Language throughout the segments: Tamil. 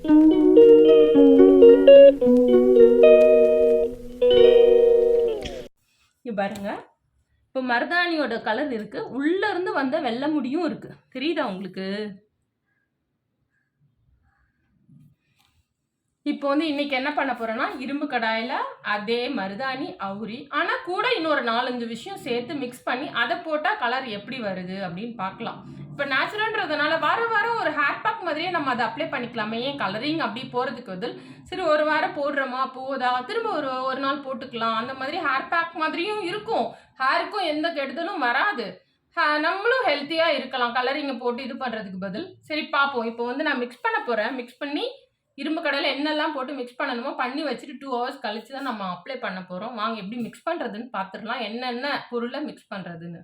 இங்க பாருங்க, இப்போ மருதாணியோட கலர் இருக்கு, உள்ள இருந்து வந்த வெள்ளை முடியும் இருக்கு. தெரியுதா உங்களுக்கு? இப்போ வந்து இன்னைக்கு என்ன பண்ண போறேன்னா, இரும்பு கடாயில அதே மருதாணி, அவுரி, ஆனா கூட இன்னொரு 4, 5 விஷயம் சேர்த்து மிக்ஸ் பண்ணி அத போட்டா கலர் எப்படி வருது அப்படின்னு பார்க்கலாம். இப்போ நேச்சுரல்ன்றதுனால வாரம் வாரம் ஒரு ஹேர் பேக் மாதிரியே நம்ம அதை அப்ளை பண்ணிக்கலாமே. ஏன் கலரிங் அப்படி போறதுக்கு பதில் சரி ஒரு வாரம் போடுறோமா போதா திரும்ப ஒரு நாள் போட்டுக்கலாம். அந்த மாதிரி ஹேர் பேக் மாதிரியும் இருக்கும். ஹேருக்கும் எந்த கெடுதலும் வராது. நம்மளும் ஹெல்த்தியா இருக்கலாம். கலரிங்க போட்டு இது பண்றதுக்கு பதில். சரி பார்ப்போம். இப்போ வந்து நான் மிக்ஸ் பண்ண போறேன். மிக்ஸ் பண்ணி இரும்பு கடாயில என்னெல்லாம் போட்டு மிக்ஸ் பண்ணணுமோ பண்ணி வச்சுட்டு 2 ஹவர்ஸ் கழிச்சு தான் நம்ம அப்ளை பண்ண போறோம். வாங்க எப்படி மிக்ஸ் பண்றதுன்னு பார்த்துடலாம். என்னென்ன பொருள மிக்ஸ் பண்றதுன்னு.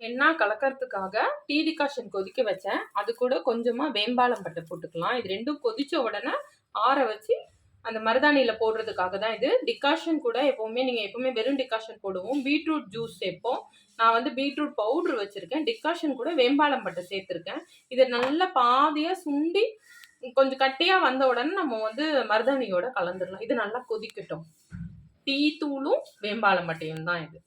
எண்ணெய் கலக்கறதுக்காக டீ டிகாஷன் கொதிக்க வச்சேன். அது கூட கொஞ்சமா வேம்பாலம் பட்டை போட்டுக்கலாம். இது ரெண்டும் கொதிச்ச உடனே ஆற வச்சு அந்த மருதாணியில போடுறதுக்காக தான் இது. டிகாஷன் கூட எப்பவுமே வெறும் டிகாஷன் போடுவோம். பீட்ரூட் ஜூஸ் சேர்ப்போம். நான் வந்து பீட்ரூட் பவுடர் வச்சிருக்கேன். டிகாஷன் கூட வேம்பாலம் பட்டை சேர்த்திருக்கேன். இதை நல்லா பாதியா சுண்டி கொஞ்சம் கட்டியா வந்த உடனே நம்ம வந்து மருதாணியோட கலந்துடலாம். இது நல்லா கொதிக்கட்டும். டீ தூளும் வேம்பாலம் பட்டையும் தான் இது.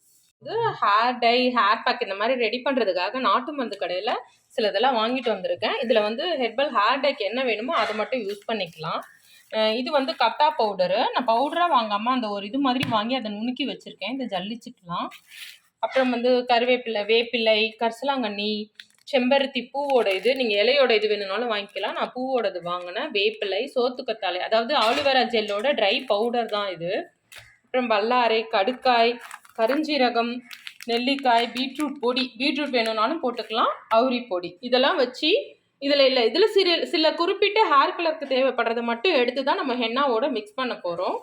ஹேர் டை, ஹேர் பேக் இந்த மாதிரி ரெடி பண்ணுறதுக்காக நாட்டு மருந்து கடையில் சில இதெல்லாம் வாங்கிட்டு வந்திருக்கேன். இதில் வந்து ஹெர்பல் ஹேர் டைக்கு என்ன வேணுமோ அதை மட்டும் யூஸ் பண்ணிக்கலாம். இது வந்து கத்தா பவுடரு. நான் பவுடராக வாங்காமல் அந்த ஒரு இது மாதிரி வாங்கி அதை நுணுக்கி வச்சுருக்கேன். இதை ஜல்லிச்சுக்கலாம். அப்புறம் வந்து கருவேப்பிலை, வேப்பிலை, கரிசலாங்கண்ணி, செம்பருத்தி பூவோட இது. நீங்கள் இலையோட இது வேணும்னாலும் வாங்கிக்கலாம். நான் பூவோடது வாங்கினேன். வேப்பிலை, சோத்துக்கத்தாழை, அதாவது ஆலிவேரா ஜெல்லோட ட்ரை பவுடர் தான் இது. அப்புறம் வல்லாரை, கடுக்காய், கருஞ்சீரகம், நெல்லிக்காய், பீட்ரூட் பொடி, பீட்ரூட் வேணும்னாலும் போட்டுக்கலாம், அவுரி பொடி, இதெல்லாம் வச்சு இதில் சில குறிப்பிட்ட ஹேர் கலருக்கு தேவைப்படுறதை மட்டும் எடுத்து தான் நம்ம ஹென்னாவோட மிக்ஸ் பண்ண போகிறோம்.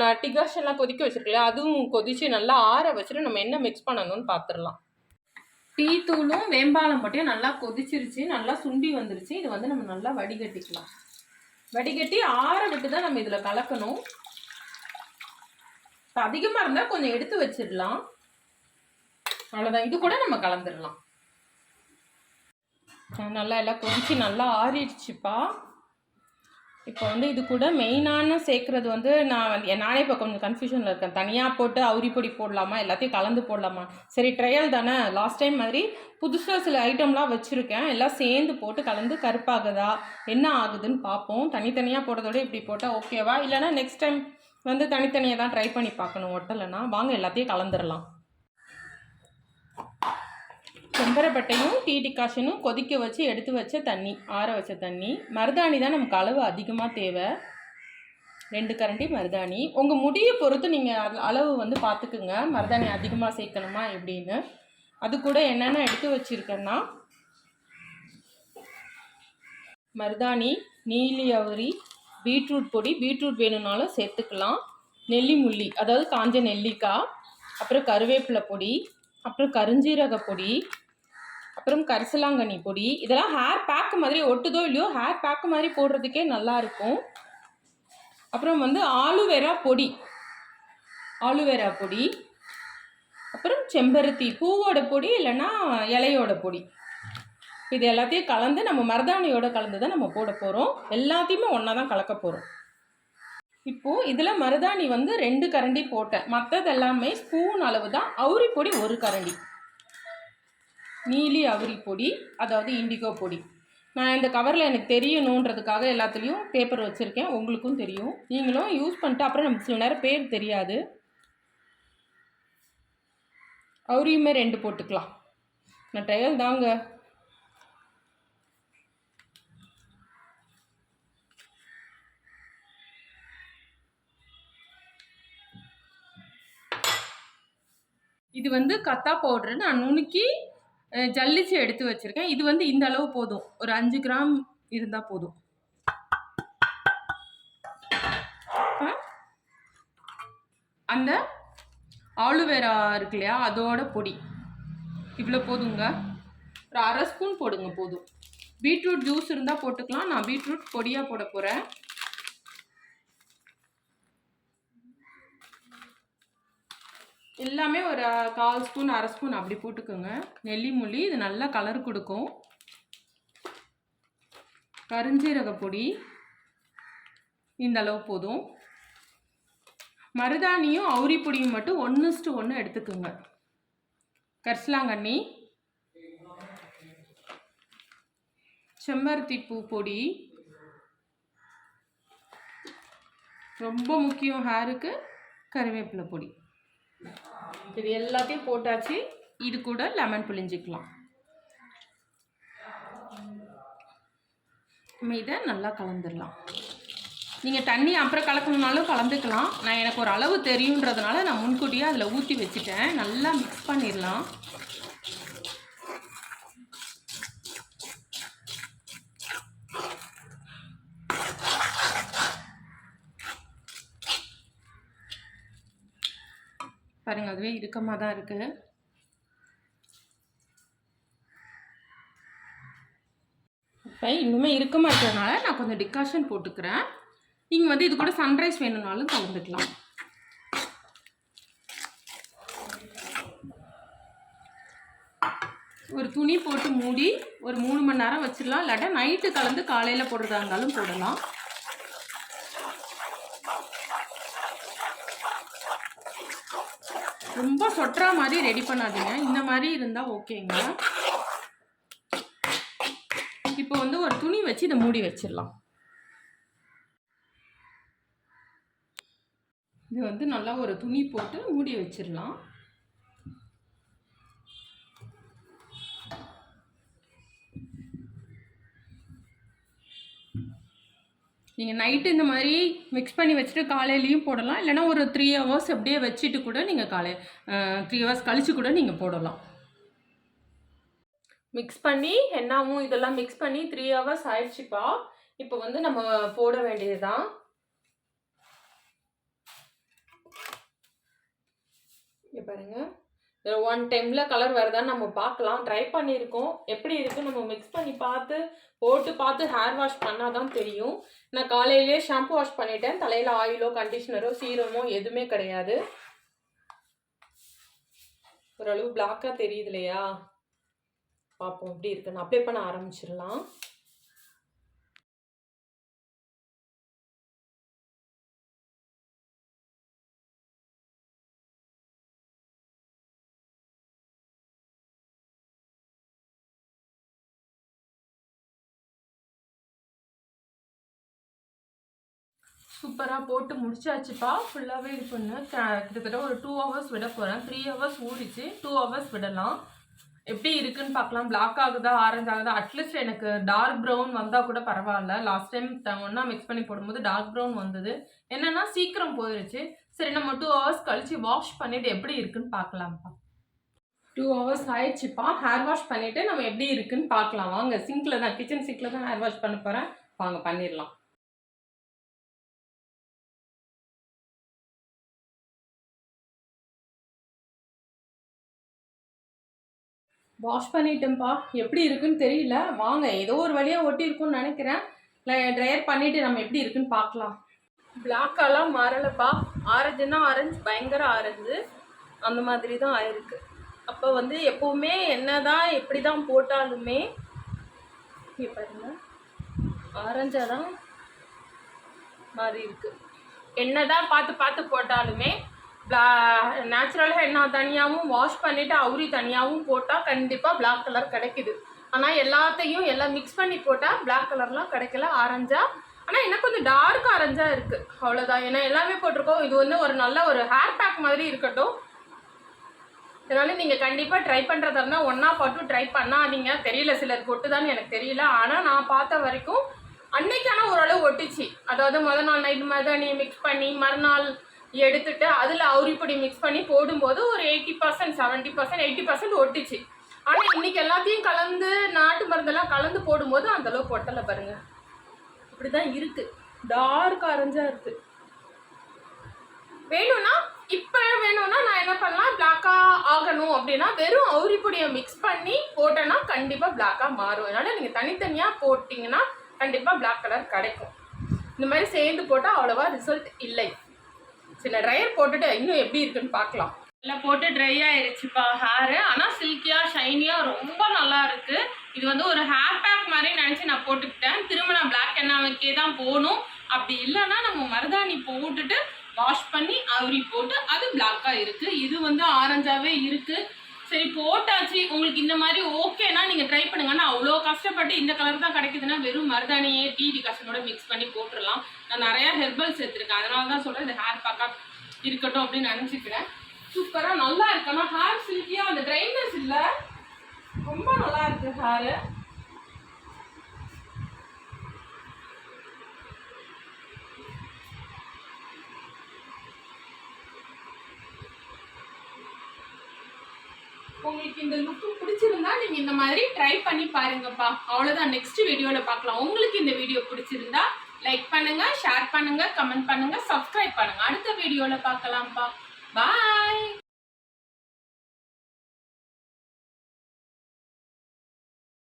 நான் டிகாஷன்லாம் கொதிக்க வச்சுருக்கல, அதுவும் கொதித்து நல்லா ஆற வச்சுட்டு நம்ம என்ன மிக்ஸ் பண்ணணும்னு பார்த்துடலாம். டீ தூளும் வேம்பாலம் பட்டையும் நல்லா கொதிச்சிருச்சு, நல்லா சுண்டி வந்துருச்சு. இது வந்து நம்ம நல்லா வடிகட்டிக்கலாம். வடிகட்டி ஆற விட்டு தான் நம்ம இதில் கலக்கணும். அதிகமாக இருந்தால் கொஞ்சம் எடுத்து வச்சிடலாம். அவ்வளோதான். இது கூட நம்ம கலந்துடலாம். நல்லா எல்லாம் கொதிச்சு நல்லா ஆறிடுச்சுப்பா. இப்போ வந்து இது கூட மெயினான சேர்க்குறது வந்து நானே இப்போ கொஞ்சம் கன்ஃபியூஷனில் இருக்கேன். தனியாக போட்டு அவுரி பொடி போடலாமா, எல்லாத்தையும் கலந்து போடலாமா? சரி ட்ரையல் தானே, லாஸ்ட் டைம் மாதிரி புதுசாக சில ஐட்டம்லாம் வச்சுருக்கேன். எல்லாம் சேர்ந்து போட்டு கலந்து கருப்பாகுதா என்ன ஆகுதுன்னு பார்ப்போம். தனித்தனியாக போடுறதோட இப்படி போட்டால் ஓகேவா, இல்லைனா நெக்ஸ்ட் டைம் வந்து தனித்தனியாக தான் ட்ரை பண்ணி பார்க்கணும். ஒட்டலைன்னா வாங்க எல்லாத்தையும் கலந்துடலாம். செம்பரப்பட்டையும் டீ டிகாஷனும் கொதிக்க வச்சு எடுத்து வச்ச தண்ணி, ஆற வச்ச தண்ணி. மருதாணி தான் நமக்கு அளவு அதிகமாக தேவை. 2 கரண்டி மருதாணி. உங்கள் முடியை பொறுத்து நீங்கள் அளவு வந்து பார்த்துக்குங்க, மருதாணி அதிகமாக சேர்க்கணுமா எப்படின்னு. அது கூட என்னென்ன எடுத்து வச்சுருக்கேன்னா, மருதாணி, நீலி அவுரி, பீட்ரூட் பொடி, பீட்ரூட் வேணும்னாலும் சேர்த்துக்கலாம், நெல்லி முள்ளி அதாவது காஞ்ச நெல்லிக்காய், அப்புறம் கருவேப்பிலை பொடி, அப்புறம் கருஞ்சீரக பொடி, அப்புறம் கரிசலாங்கண்ணி பொடி. இதெல்லாம் ஹேர் பேக் மாதிரி ஒட்டுதோ இல்லையோ ஹேர் பேக் மாதிரி போடுறதுக்கே நல்லாயிருக்கும். அப்புறம் வந்து ஆலுவேரா பொடி, அப்புறம் செம்பருத்தி பூவோட பொடி இல்லைன்னா இலையோட பொடி. இது எல்லாத்தையும் கலந்து நம்ம மருதாணியோட கலந்து தான் நம்ம போட போகிறோம். எல்லாத்தையுமே ஒன்றா தான் கலக்க போகிறோம். இப்போது இதில் மருதாணி வந்து 2 கரண்டி போட்டேன். மற்றது எல்லாமே ஸ்பூன் அளவு தான். அவுரி பொடி 1 கரண்டி, நீலி அவுரி பொடி அதாவது இண்டிகோ பொடி. நான் இந்த கவரில் எனக்கு தெரியணுன்றதுக்காக எல்லாத்துலேயும் பேப்பர் வச்சுருக்கேன். உங்களுக்கும் தெரியும், நீங்களும் யூஸ் பண்ணிட்டு அப்புறம் நமக்கு சில நேரம் பேர் தெரியாது. அவுரியுமே 2 போட்டுக்கலாம். நான் ட்ரையல் தாங்க. இது வந்து கத்தா பவுடரு நான் நுணுக்கி ஜல்லிச்சு எடுத்து வச்சுருக்கேன். இது வந்து இந்த அளவு போதும், ஒரு 5 கிராம் இருந்தால் போதும். அந்த ஆலுவேரா இருக்கு இல்லையா, அதோட பொடி இவ்வளோ போதுங்க. ஒரு 1/2 ஸ்பூன் போடுங்க போதும். பீட்ரூட் ஜூஸ் இருந்தால் போட்டுக்கலாம். நான் பீட்ரூட் பொடியாக போட போகிறேன். எல்லாமே ஒரு 1/4 ஸ்பூன் 1/2 ஸ்பூன் அப்படி போட்டுக்கோங்க. நெல்லி முள்ளி இது நல்லா கலர் கொடுக்கும். கருஞ்சீரக பொடி இந்த அளவு போதும். மருதாணியும் அவுரி பொடியும் மட்டும் 1:1 எடுத்துக்கோங்க. கரிசலாங்கண்ணி, செம்பருத்தி பூ பொடி, ரொம்ப முக்கியம் ஹேருக்கு, கறிவேப்பிலை பொடி. இது எல்லாத்தையும் போட்டாச்சு. இது கூட லெமன் பிழிஞ்சிக்கலாம். நம்ம இதை நல்லா கலந்துடலாம். நீங்கள் தண்ணி அப்புறம் கலக்கணுன்னாலும் கலந்துக்கலாம். எனக்கு ஒரு அளவு தெரியுன்றதுனால நான் முன்கூட்டியே அதில் ஊற்றி வச்சுட்டேன். நல்லா மிக்ஸ் பண்ணிடலாம். பாருங்கள், அதுவே இறுக்கமாக தான் இருக்குது. இப்போ இன்னுமே இறுக்கமாக இருக்கிறதுனால நான் கொஞ்சம் டிகாஷன் போட்டுக்கிறேன். நீங்கள் வந்து இது கூட சன்ரைஸ் வேணும்னாலும் கலந்துக்கலாம். ஒரு துணி போட்டு மூடி ஒரு 3 மணி நேரம் வச்சிடலாம். இல்லாட்டா நைட்டு கலந்து காலையில் போடுறதா இருந்தாலும் போடலாம். ரொம்ப சொட்டுற மாதிரி ரெடி பண்ணாதீங்க. இந்த மாதிரி இருந்தால் ஓகேங்க. இப்போ வந்து ஒரு துணி வச்சு இதை மூடி வச்சிடலாம். இது வந்து நல்லா ஒரு துணி போட்டு மூடி வச்சிடலாம். நீங்கள் நைட்டு இந்த மாதிரி மிக்ஸ் பண்ணி வச்சுட்டு காலையிலையும் போடலாம். இல்லைனா ஒரு 3 hours அப்படியே வச்சுட்டு கூட நீங்கள் 3 hours கழித்து கூட நீங்கள் போடலாம். மிக்ஸ் பண்ணி எண்ணாவும் இதெல்லாம் மிக்ஸ் பண்ணி 3 hours ஆயிடுச்சுப்பா. இப்போ வந்து நம்ம போட வேண்டியது தான். இங்கே பாருங்கள், 1 டைமில் கலர் வருதான்னு நம்ம பார்க்கலாம். ட்ரை பண்ணியிருக்கோம், எப்படி இருக்குது நம்ம மிக்ஸ் பண்ணி போட்டு ஹேர் வாஷ் பண்ணால் தான் தெரியும். நான் காலையிலேயே ஷாம்பு வாஷ் பண்ணிட்டேன். தலையில் ஆயிலோ கண்டிஷ்னரோ சீரமோ எதுவுமே கிடையாது. ஓரளவு பிளாக்காக தெரியுது இல்லையா? பார்ப்போம் எப்படி இருக்குன்னு. அப்ளை பண்ண ஆரம்பிச்சிடலாம். சூப்பராக போட்டு முடிச்சாச்சுப்பா. ஃபுல்லாகவே இது பண்ணேன். கிட்டத்தட்ட ஒரு 2 hours விட போகிறேன். 3 hours ஊறிச்சு, 2 hours விடலாம். எப்படி இருக்குன்னு பார்க்கலாம். பிளாக் ஆகுதா ஆரஞ்சு ஆகுதா? அட்லீஸ்ட் எனக்கு டார்க் ப்ரௌன் வந்தால் கூட பரவாயில்ல. லாஸ்ட் டைம் ஒன்றா மிக்ஸ் பண்ணி போடும்போது டார்க் ப்ரௌன் வந்தது. என்னென்னா சீக்கிரம் போயிடுச்சு. சரி, நம்ம 2 hours கழித்து வாஷ் பண்ணிவிட்டு எப்படி இருக்குன்னு பார்க்கலாம்ப்பா. 2 hours ஆயிடுச்சுப்பா. ஹேர் வாஷ் பண்ணிவிட்டு நம்ம எப்படி இருக்குன்னு பார்க்கலாம் வாங்க. சிங்கில் தான், கிச்சன் சிங்கில் தான் ஹேர் வாஷ் பண்ண போகிறேன். வாங்க பண்ணிடலாம். வாஷ் பண்ணிட்டேன்ப்பா. எப்படி இருக்குன்னு தெரியல. வாங்க, ஏதோ ஒரு வழியாக ஒட்டி இருக்குன்னு நினைக்கிறேன். ட்ரையர் பண்ணிவிட்டு நம்ம எப்படி இருக்குன்னு பார்க்கலாம். பிளாக்கெல்லாம் மாறலைப்பா. ஆரஞ்சுன்னா ஆரஞ்சு, பயங்கர ஆரஞ்சு அந்த மாதிரி தான் ஆயிருக்கு. அப்போ வந்து எப்போவுமே என்ன தான் எப்படி தான் போட்டாலுமே இங்கே பாருங்கள், ஆரஞ்சாக தான் மாறி இருக்குது. என்ன தான் பார்த்து போட்டாலுமே நேச்சுரல் ஹென்னா தனியாகவும் வாஷ் பண்ணிவிட்டு அவுரி தனியாகவும் போட்டால் கண்டிப்பாக பிளாக் கலர் கிடைக்குது. ஆனால் எல்லாம் மிக்ஸ் பண்ணி போட்டால் பிளாக் கலர்லாம் கிடைக்கல, ஆரஞ்சா. ஆனால் எனக்கு கொஞ்சம் டார்க் ஆரஞ்சாக இருக்குது, அவ்வளோதான். ஏன்னா எல்லாமே போட்டிருக்கோம். இது வந்து ஒரு நல்ல ஒரு ஹேர் பேக் மாதிரி இருக்கட்டும். இதனால நீங்கள் கண்டிப்பாக ட்ரை பண்ணுறதா இருந்தால் ஒன்றா போட்டு ட்ரை பண்ணாதீங்க. தெரியல, சிலர் கொட்டுதான்னு எனக்கு தெரியல. ஆனால் நான் பார்த்த வரைக்கும் அன்னைக்கான ஓரளவு ஒட்டிச்சு. அதாவது முதல் நாள் நைட் மருதாணியை மிக்ஸ் பண்ணி மறுநாள் எடுத்துட்டு அதில் அவுரிப்பொடி மிக்ஸ் பண்ணி போடும்போது ஒரு 80%, 70%, 80% ஒட்டிச்சு. ஆனால் இன்னைக்கு எல்லாத்தையும் கலந்து நாட்டு மருந்தெல்லாம் கலந்து போடும்போது அந்தளவு பொட்டலை பாருங்கள். இப்படி தான் இருக்குது, டார்க் ஆரஞ்சாக இருக்குது. வேணும்னா நான் என்ன பண்ணலாம், பிளாக்காக ஆகணும் அப்படின்னா வெறும் அவுரிப்பொடியை மிக்ஸ் பண்ணி போட்டேன்னா கண்டிப்பாக பிளாக்காக மாறும். அதனால் நீங்கள் தனித்தனியாக போட்டிங்கன்னா கண்டிப்பாக பிளாக் கலர் கிடைக்கும். இந்த மாதிரி சேர்ந்து போட்டால் அவ்வளோவா ரிசல்ட் இல்லை. சில ட்ரையர் போட்டுட்டு இன்னும் எப்படி இருக்குன்னு பார்க்கலாம். எல்லாம் போட்டு ட்ரை ஆயிடுச்சுப்பா ஹேரு. ஆனால் சில்கியாக ஷைனியாக ரொம்ப நல்லா இருக்குது. இது வந்து ஒரு ஹேர் பேக் மாதிரி நினச்சி நான் போட்டுக்கிட்டேன். திரும்ப நான் நாளைக்கே தான் போகணும். அப்படி இல்லைன்னா நம்ம மருதாணி போட்டுட்டு வாஷ் பண்ணி அவுரி போட்டு அது பிளாக்கா இருக்கு. இது வந்து ஆரஞ்சாவே இருக்கு. சரி போட்டாச்சு, உங்களுக்கு இந்த மாதிரி ஓகேனா நீங்க ட்ரை பண்ணுங்க. ஆனால் அவ்வளோ கஷ்டப்பட்டு இந்த கலர் தான் கிடைக்குதுன்னா வெறும் மருதாணியே டீ டிகாஷனோட மிக்ஸ் பண்ணி போட்டுடலாம். நான் நிறைய ஹெர்பல் சேர்த்துருக்கேன், அதனால தான் சொல்றேன் இந்த ஹேர் பேக்கா இருக்கட்டும் அப்படின்னு நினைச்சுக்கிறேன். சூப்பரா நல்லா இருக்கு. ஆனால் ஹேர் சில்கியா அந்த ட்ரைனஸ் இல்லை, ரொம்ப நல்லா இருக்கு ஹேரு. உங்களுக்கு இந்த லுக்கு பிடிச்சிருந்தா நீங்க இந்த மாதிரி ட்ரை பண்ணி பாருங்கப்பா. அவ்வளவுதான், நெக்ஸ்ட் வீடியோல பார்க்கலாம். உங்களுக்கு இந்த வீடியோ பிடிச்சிருந்தா லைக் பண்ணுங்க, ஷேர் பண்ணுங்க, கமெண்ட் பண்ணுங்க, சப்ஸ்கிரைப் பண்ணுங்க. அடுத்த வீடியோல பார்க்கலாம்ப்பா. பாய்.